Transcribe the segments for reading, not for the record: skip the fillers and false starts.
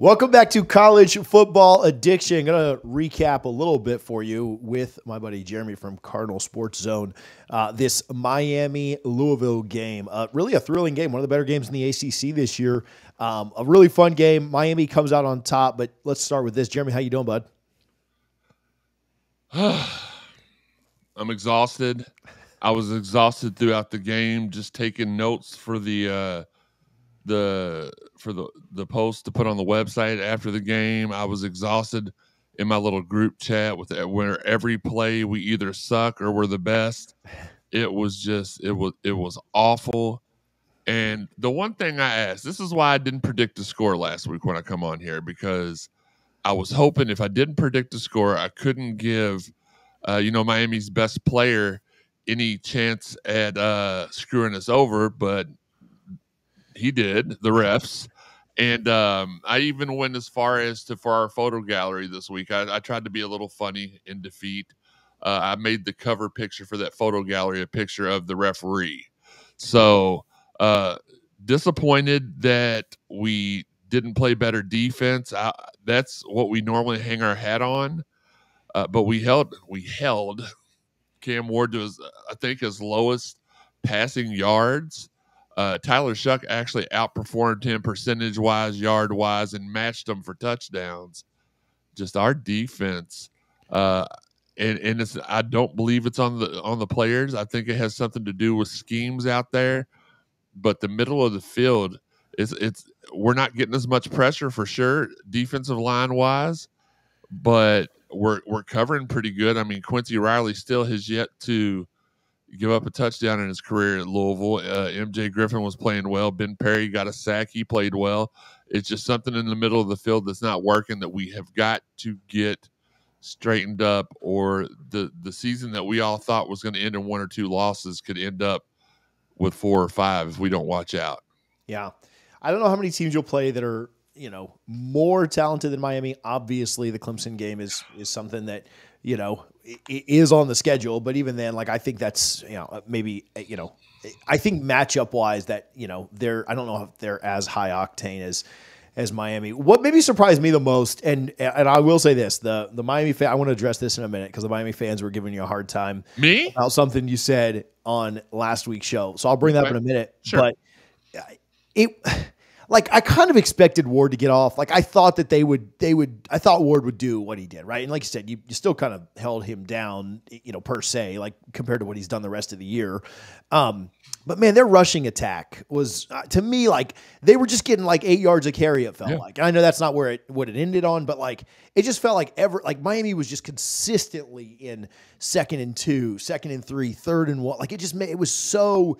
Welcome back to College Football Addiction. I'm going to recap a little bit for you with my buddy Jeremy from Cardinal Sports Zone. This Miami-Louisville game, really a thrilling game, one of the better games in the ACC this year. A really fun game. Miami comes out on top, but let's start with this. Jeremy, how you doing, bud? I'm exhausted. I was exhausted throughout the game, just taking notes for the post to put on the website after the game. I was exhausted in my little group chat where every play we either suck or we're the best. It was awful. And the one thing I asked, this is why I didn't predict the score last week when I come on here, because I was hoping if I didn't predict the score, I couldn't give Miami's best player any chance at screwing us over, but he did, the refs. And I even went as far as for our photo gallery this week. I tried to be a little funny in defeat. I made the cover picture for that photo gallery a picture of the referee. So disappointed that we didn't play better defense. That's what we normally hang our hat on. But we held Cam Ward to his lowest passing yards. Tyler Shuck actually outperformed him percentage-wise, yard-wise, and matched him for touchdowns. Just our defense, and it's, I don't believe it's on the players. I think it has something to do with schemes out there. But the middle of the field, we're not getting as much pressure for sure, defensive line-wise, but we're covering pretty good. I mean, Quincy Riley still has yet to give up a touchdown in his career at Louisville. MJ Griffin was playing well. Ben Perry got a sack. He played well. It's just something in the middle of the field that's not working that we have got to get straightened up, or the season that we all thought was going to end in 1 or 2 losses could end up with 4 or 5 if we don't watch out. Yeah. I don't know how many teams you'll play that are, more talented than Miami. Obviously, the Clemson game is something that, is on the schedule, but even then, I think that's, maybe, I think matchup wise that, I don't know if they're as high octane as Miami. What maybe surprised me the most, and I will say this, the Miami fan, I want to address this in a minute because the Miami fans were giving you a hard time about something you said on last week's show. So I'll bring that up in a minute. Sure. But I kind of expected Ward to get off. I thought that I thought Ward would do what he did, right? And like you said, you still kind of held him down, per se, compared to what he's done the rest of the year. But man, their rushing attack was, to me, they were just getting 8 yards a carry, it felt like. And I know that's not what it ended on, but it just felt like Miami was just consistently in 2nd and 2, 2nd and 3, 3rd and 1. It was so,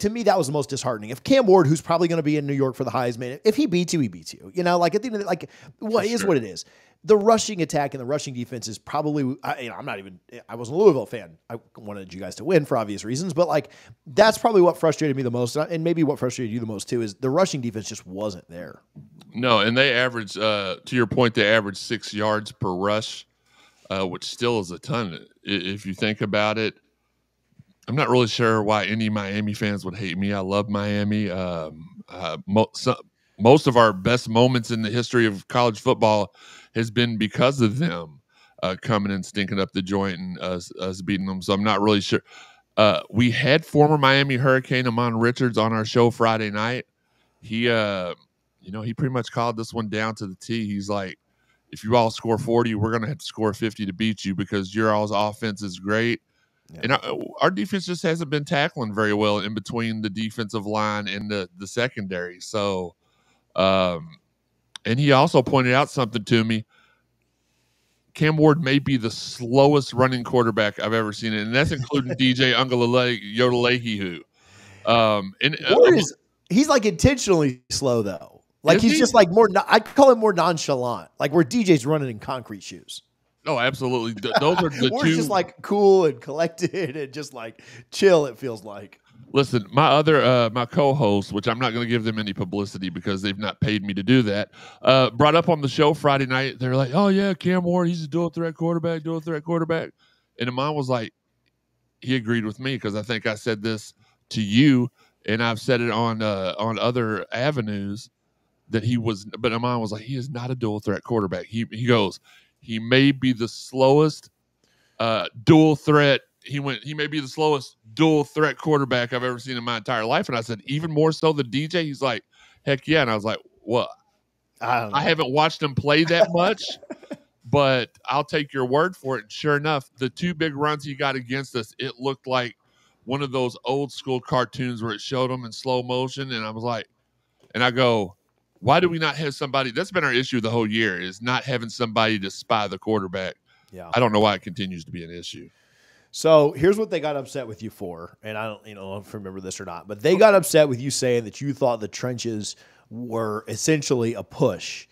to me, that was the most disheartening. If Cam Ward, who's probably going to be in New York for the Heisman, if he beats you, he beats you. At the end of the, what is what it is. The rushing attack and the rushing defense is probably, I wasn't a Louisville fan. I wanted you guys to win for obvious reasons, but that's probably what frustrated me the most. And maybe what frustrated you the most too, is the rushing defense just wasn't there. No. And they averaged, to your point, they averaged 6 yards per rush, which still is a ton. If you think about it, I'm not really sure why any Miami fans would hate me. I love Miami. Most of our best moments in the history of college football has been because of them coming and stinking up the joint and us beating them. So I'm not really sure. We had former Miami Hurricane Amon Richards on our show Friday night. He pretty much called this one down to the T. He's like, if you all score 40, we're going to have to score 50 to beat you because your all's offense is great. Yeah. And our defense just hasn't been tackling very well in between the defensive line and the secondary. So, and he also pointed out something to me. Cam Ward may be the slowest running quarterback I've ever seen, and that's including DJ Yodelehi. He's intentionally slow though. He's just more. I call him more nonchalant. Where DJ's running in concrete shoes. Oh, absolutely. Those are the We're two. Just cool and collected and just chill. It feels like. Listen, my co-host, which I'm not going to give them any publicity because they've not paid me to do that, brought up on the show Friday night. They're like, "Oh yeah, Cam Ward, he's a dual threat quarterback." And Amon was like, he agreed with me because I think I said this to you, and I've said it on other avenues. that he was, but my mind was like, he is not a dual threat quarterback. He goes, he may be the slowest dual threat. He may be the slowest dual threat quarterback I've ever seen in my entire life. And I said, even more so than DJ? He's like, heck yeah. And I was like, well, I haven't watched him play that much, but I'll take your word for it. And sure enough, the two big runs he got against us, it looked like one of those old school cartoons where it showed him in slow motion. And I was like, and I go, why do we not have somebody? That's been our issue the whole year, is not having somebody to spy the quarterback. Yeah. I don't know why it continues to be an issue. So here's what they got upset with you for, and I don't know if you remember this or not, but they got upset with you saying that you thought the trenches were essentially a push.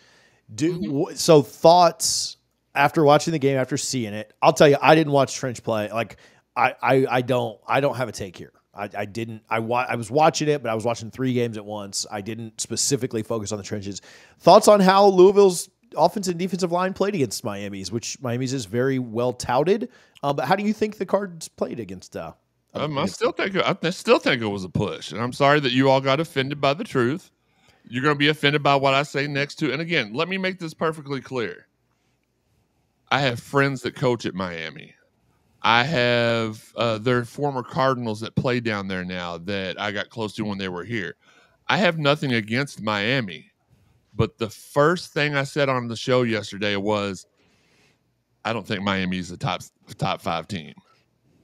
So thoughts after watching the game, after seeing it, I'll tell you, I didn't watch trench play. Like I don't have a take here. I was watching it, but I was watching 3 games at once. I didn't specifically focus on the trenches. Thoughts on how Louisville's offensive and defensive line played against Miami's, which Miami's is very well touted. But how do you think the Cards played against? I still think it was a push, and I'm sorry that you all got offended by the truth. You're going to be offended by what I say next to. And again, let me make this perfectly clear. I have friends that coach at Miami. I have their former Cardinals that play down there now that I got close to when they were here. I have nothing against Miami, but the first thing I said on the show yesterday was, I don't think Miami's the top 5 team.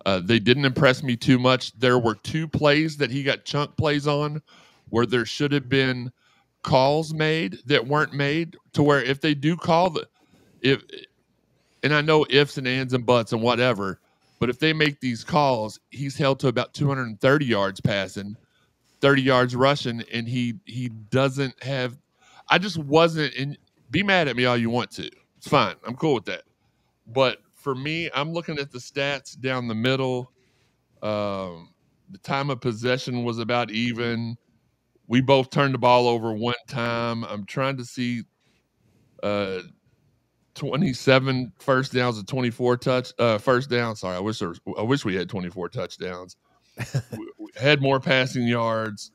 They didn't impress me too much. There were 2 plays that he got chunk plays on where there should have been calls made that weren't made, to where if they do call and I know ifs and ands and buts and whatever, but if they make these calls, he's held to about 230 yards passing, 30 yards rushing, and he doesn't have. I just wasn't. And be mad at me all you want to. It's fine. I'm cool with that. But for me, I'm looking at the stats down the middle. The time of possession was about even. We both turned the ball over one time. I'm trying to see 27 first downs and 24 first downs. Sorry, I wish we had 24 touchdowns. we had more passing yards.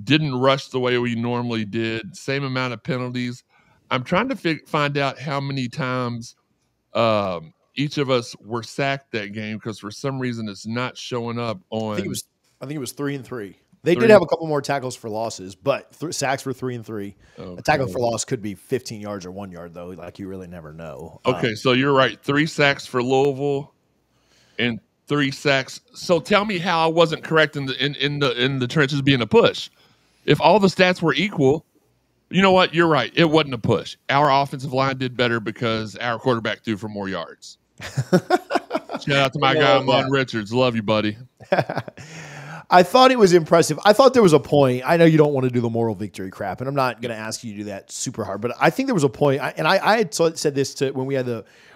Didn't rush the way we normally did. Same amount of penalties. I'm trying to find out how many times each of us were sacked that game, because for some reason it's not showing up on. I think it was 3 and 3. They did have a couple more tackles for losses, but sacks were 3 and 3. Okay. A tackle for loss could be 15 yards or 1 yard, though. Like, you really never know. Okay, so you're right. 3 sacks for Louisville and 3 sacks. So tell me how I wasn't correct in the trenches being a push. If all the stats were equal, you know what? You're right. It wasn't a push. Our offensive line did better because our quarterback threw for more yards. Shout out to my guy, Amon Richards. Love you, buddy. I thought it was impressive. I thought there was a point. I know you don't want to do the moral victory crap, and I'm not going to ask you to do that super hard, but I think there was a point. I had said this when we had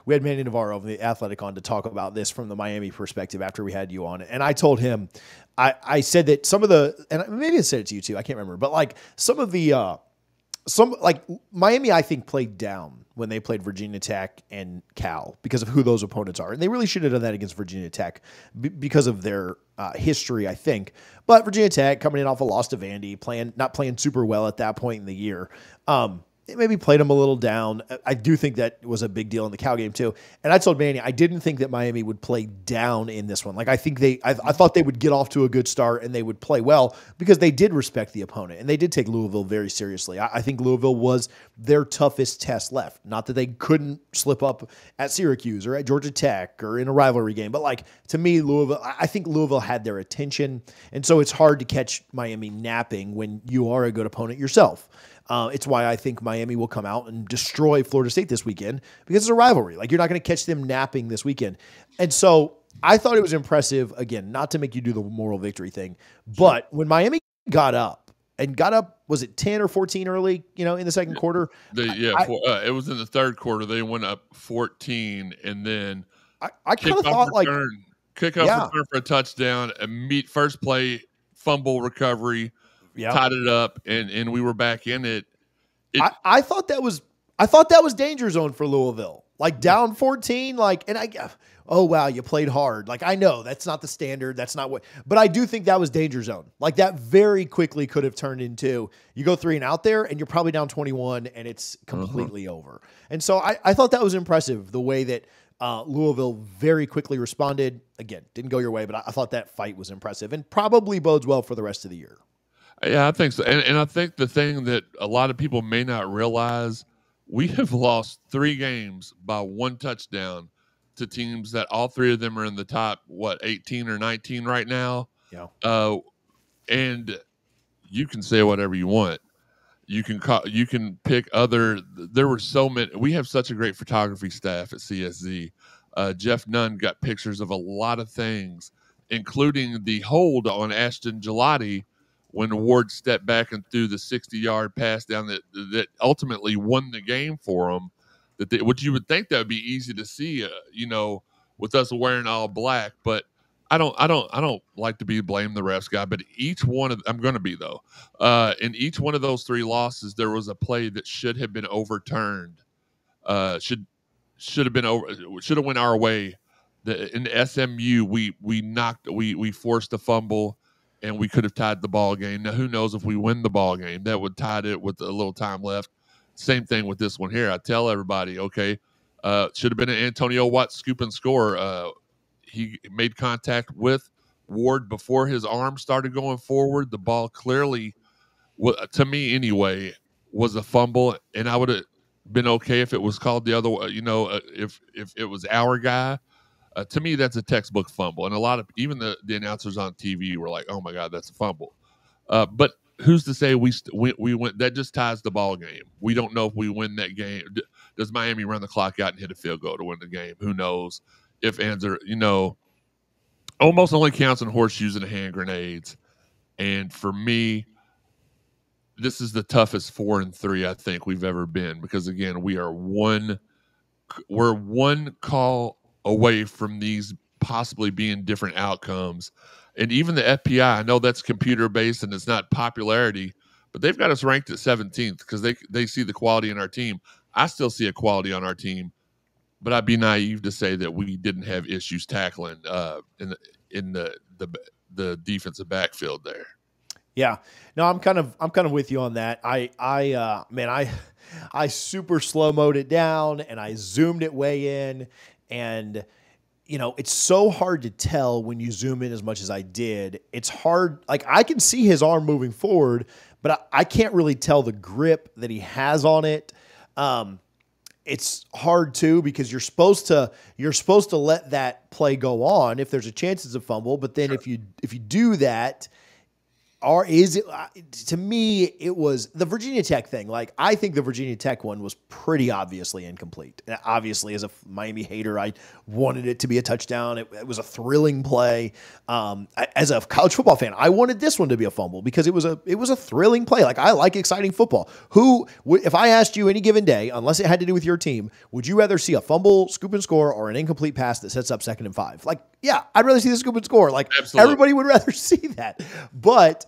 Manny Navarro of the Athletic on to talk about this from the Miami perspective after we had you on it. And I told him, I said that some of the, and maybe I said it to you too, I can't remember, but like some of the, Miami, I think, played down when they played Virginia Tech and Cal because of who those opponents are. And they really should have done that against Virginia Tech because of their history, I think. But Virginia Tech, coming in off a loss to Vandy, not playing super well at that point in the year, it maybe played them a little down. I do think that was a big deal in the Cal game too. And I told Manny, I didn't think that Miami would play down in this one. Like, I think I thought they would get off to a good start and they would play well because they did respect the opponent and they did take Louisville very seriously. I think Louisville was their toughest test left. Not that they couldn't slip up at Syracuse or at Georgia Tech or in a rivalry game, but like, to me, I think Louisville had their attention. And so it's hard to catch Miami napping when you are a good opponent yourself. It's why I think Miami will come out and destroy Florida State this weekend, because it's a rivalry. Like, you're not going to catch them napping this weekend. And so I thought it was impressive, again, not to make you do the moral victory thing, but when Miami got up, was it 10 or 14 early, in the second quarter? It was in the third quarter. They went up 14, and then I kind of thought kickoff return for a touchdown, first play, fumble recovery. Yep. Tied it up, and we were back in it. I thought that was danger zone for Louisville. Like down 14, like, and oh wow, you played hard. Like I know that's not the standard. That's not what, but I do think that was danger zone. Like that very quickly could have turned into you go 3 and out there and you're probably down 21 and it's completely over. And so I thought that was impressive the way that Louisville very quickly responded. Again, didn't go your way, but I thought that fight was impressive and probably bodes well for the rest of the year. Yeah, I think so. And I think the thing that a lot of people may not realize, we have lost 3 games by 1 touchdown to teams that all 3 of them are in the top, 18 or 19 right now. Yeah. And you can say whatever you want. You can pick other. There were so many. We have such a great photography staff at CSZ. Jeff Nunn got pictures of a lot of things, including the hold on Ashton Gelati when Ward stepped back and threw the 60-yard pass down that ultimately won the game for them. Which you would think that would be easy to see, with us wearing all black. But I don't like to be blame the refs guy. But I'm going to be though. In each one of those 3 losses, there was a play that should have been overturned. Should have went our way. In SMU, we forced a fumble, and we could have tied the ball game. Now, who knows if we win the ball game? That would tie it with a little time left. Same thing with this one here. I tell everybody, okay, should have been an Antonio Watt scoop and score. He made contact with Ward before his arm started going forward. The ball clearly, to me anyway, was a fumble, and I would have been okay if it was called the other way. If it was our guy. To me, that's a textbook fumble, and a lot of even the announcers on TV were like, "Oh my God, that's a fumble." But who's to say we went? That just ties the ball game. We don't know if we win that game. Does Miami run the clock out and hit a field goal to win the game? Who knows? If ends are, almost only counts in horseshoes and hand grenades. And for me, this is the toughest 4-3 I think we've ever been, because again, we're one call away from these possibly being different outcomes. And even the FPI, I know that's computer based and it's not popularity, but they've got us ranked at 17th because they see the quality in our team. I still see a quality on our team, but I'd be naive to say that we didn't have issues tackling in the defensive backfield there. Yeah, no, I'm kind of with you on that. I super slow-moed it down and I zoomed it way in, and it's so hard to tell when you zoom in as much as I did. It's hard. Like I can see his arm moving forward, but I can't really tell the grip that he has on it. It's hard too, because you're supposed to let that play go on if there's a chance it's a fumble. But then if you do that, to me, it was the Virginia Tech thing. Like, I think the Virginia Tech one was pretty obviously incomplete. And obviously, as a Miami hater, I wanted it to be a touchdown. It was a thrilling play. As a college football fan, I wanted this one to be a fumble because it was a thrilling play. Like, I like exciting football. If I asked you any given day, unless it had to do with your team, would you rather see a fumble, scoop and score, or an incomplete pass that sets up 2nd and 5? Like, yeah, I'd rather see the scoop and score. Like, absolutely. Everybody would rather see that. But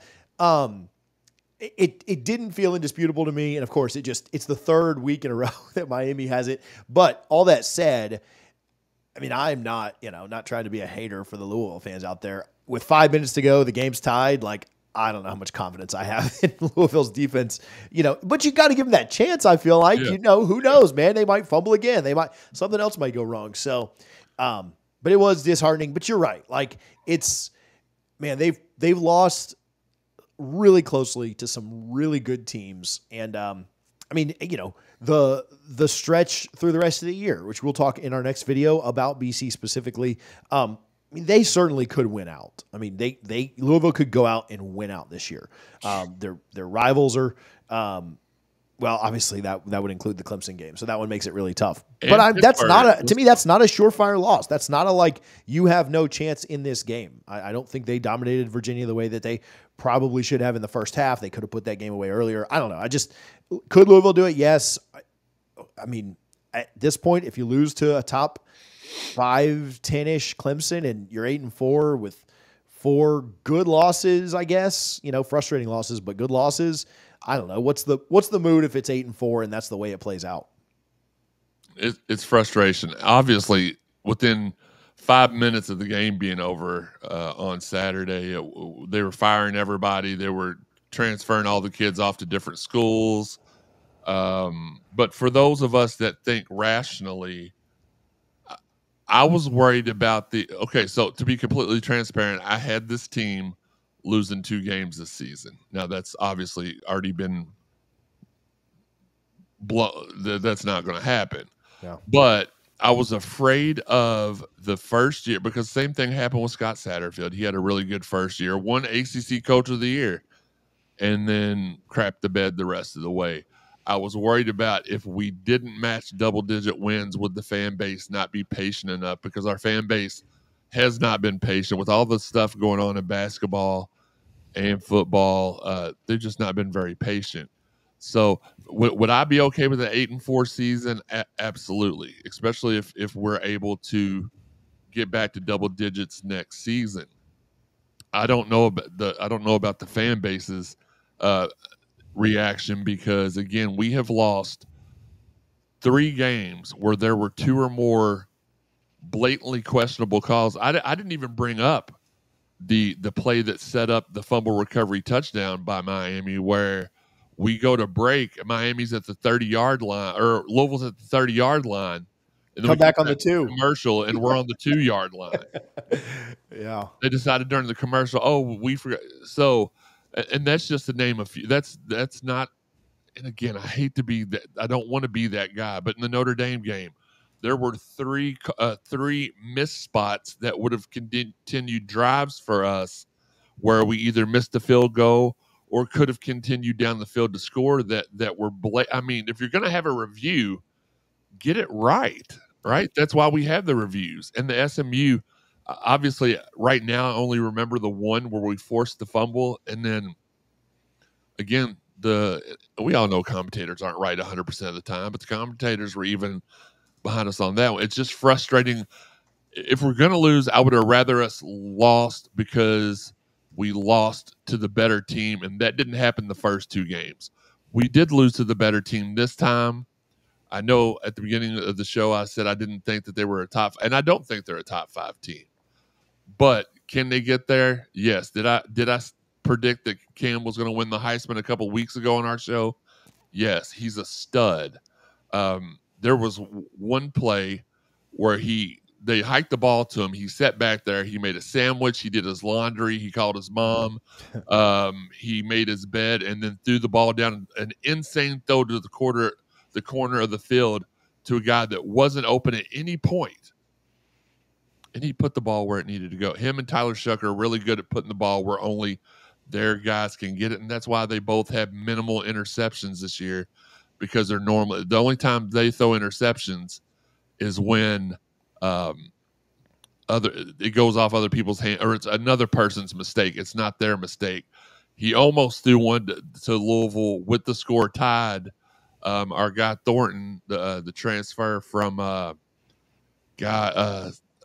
it didn't feel indisputable to me. And of course, it's the 3rd week in a row that Miami has it. But all that said, I mean, I'm not trying to be a hater for the Louisville fans out there. With 5 minutes to go, the game's tied. Like, I don't know how much confidence I have in Louisville's defense, but you got to give them that chance. I feel like, who knows, man, they might fumble again. Something else might go wrong. So, but it was disheartening, but you're right. Like they've lost really closely to some really good teams. And, the stretch through the rest of the year, which we'll talk in our next video about BC specifically. They certainly could win out. I mean, Louisville could go out and win out this year. Their rivals are, obviously that would include the Clemson game. So that one makes it really tough. But that's not a surefire loss. That's not you have no chance in this game. I don't think they dominated Virginia the way that they probably should have in the first half. They could have put that game away earlier. I don't know. Could Louisville do it? Yes. I mean, at this point, if you lose to a top 5, 10-ish Clemson and you're 8-4 with 4 good losses, I guess, frustrating losses, but good losses. I don't know. What's the mood if it's 8-4 and that's the way it plays out? It's frustration. Obviously, within 5 minutes of the game being over on Saturday, they were firing everybody. They were transferring all the kids off to different schools. But for those of us that think rationally, I was worried about okay, so to be completely transparent, I had this team losing 2 games this season. Now that's obviously already been that's not going to happen. Yeah. But I was afraid of the first year because the same thing happened with Scott Satterfield. He had a really good first year, won ACC Coach of the Year, and then crapped the bed the rest of the way. I was worried about if we didn't match double-digit wins, would the fan base not be patient enough? Because our fan base has not been patient with all the stuff going on in basketball and football. They've just not been very patient. So would I be okay with an 8-4 season? Absolutely, especially if we're able to get back to double digits next season. I don't know about the fan base's reaction because again, we have lost 3 games where there were 2 or more blatantly questionable calls. I didn't even bring up the play that set up the fumble recovery touchdown by Miami, where we go to break, Miami's at the 30-yard line, or Louisville's at the 30-yard line, and then Come back on the 2 commercial, and we're on the 2-yard line. Yeah, they decided during the commercial, oh, we forgot. So, and that's just to name a few. That's not. And again, I hate to be that. I don't want to be that guy. But in the Notre Dame game, there were three missed spots that would have continued drives for us, where we either missed the field goal or could have continued down the field to score. That were I mean, if you're going to have a review, get it right. Right. That's why we have the reviews. And the SMU, obviously, right now I only remember the one where we forced the fumble, and then again, we all know commentators aren't right 100% of the time, but the commentators were even behind us on that one. It's just frustrating. If we're going to lose, I would have rather us lost because we lost to the better team, and that didn't happen the first 2 games. We did lose to the better team this time. I know at the beginning of the show I said I didn't think that they were a top, and I don't think they're a top 5 team. But can they get there? Yes. Did I predict that Cam was going to win the Heisman a couple weeks ago on our show? Yes, he's a stud. There was one play where they hiked the ball to him. He sat back there. He made a sandwich. He did his laundry. He called his mom. He made his bed and then threw the ball down an insane throw to the corner of the field to a guy that wasn't open at any point. And he put the ball where it needed to go. Him and Tyler Shucker are really good at putting the ball where only their guys can get it. And that's why they both have minimal interceptions this year, because they're normally the only time they throw interceptions is when it goes off other people's hand, or it's another person's mistake. It's not their mistake. He almost threw one to Louisville with the score tied. Our guy Thornton, the transfer from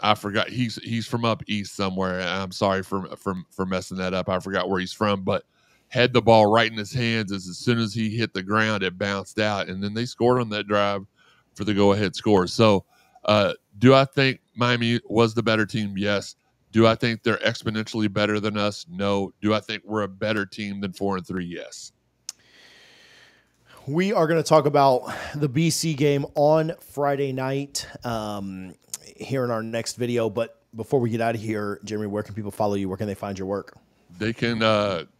I forgot, he's from up east somewhere. I'm sorry for messing that up. I forgot where he's from, but had the ball right in his hands as soon as he hit the ground, it bounced out, and then they scored on that drive for the go-ahead score. So do I think Miami was the better team? Yes. Do I think they're exponentially better than us? No. Do I think we're a better team than 4-3? Yes. We are going to talk about the BC game on Friday night here in our next video. But before we get out of here, Jeremy, where can people follow you? Where can they find your work? They can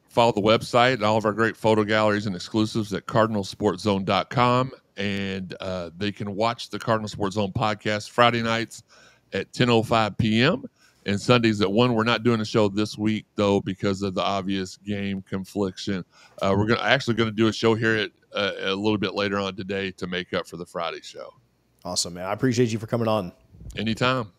follow the website and all of our great photo galleries and exclusives at cardinalsportzone.com. And they can watch the Cardinal Sports Zone podcast Friday nights at 10:05 p.m. and Sundays at 1. We're not doing a show this week, though, because of the obvious game confliction. We're actually going to do a show here at a little bit later on today to make up for the Friday show. Awesome, man. I appreciate you for coming on. Anytime.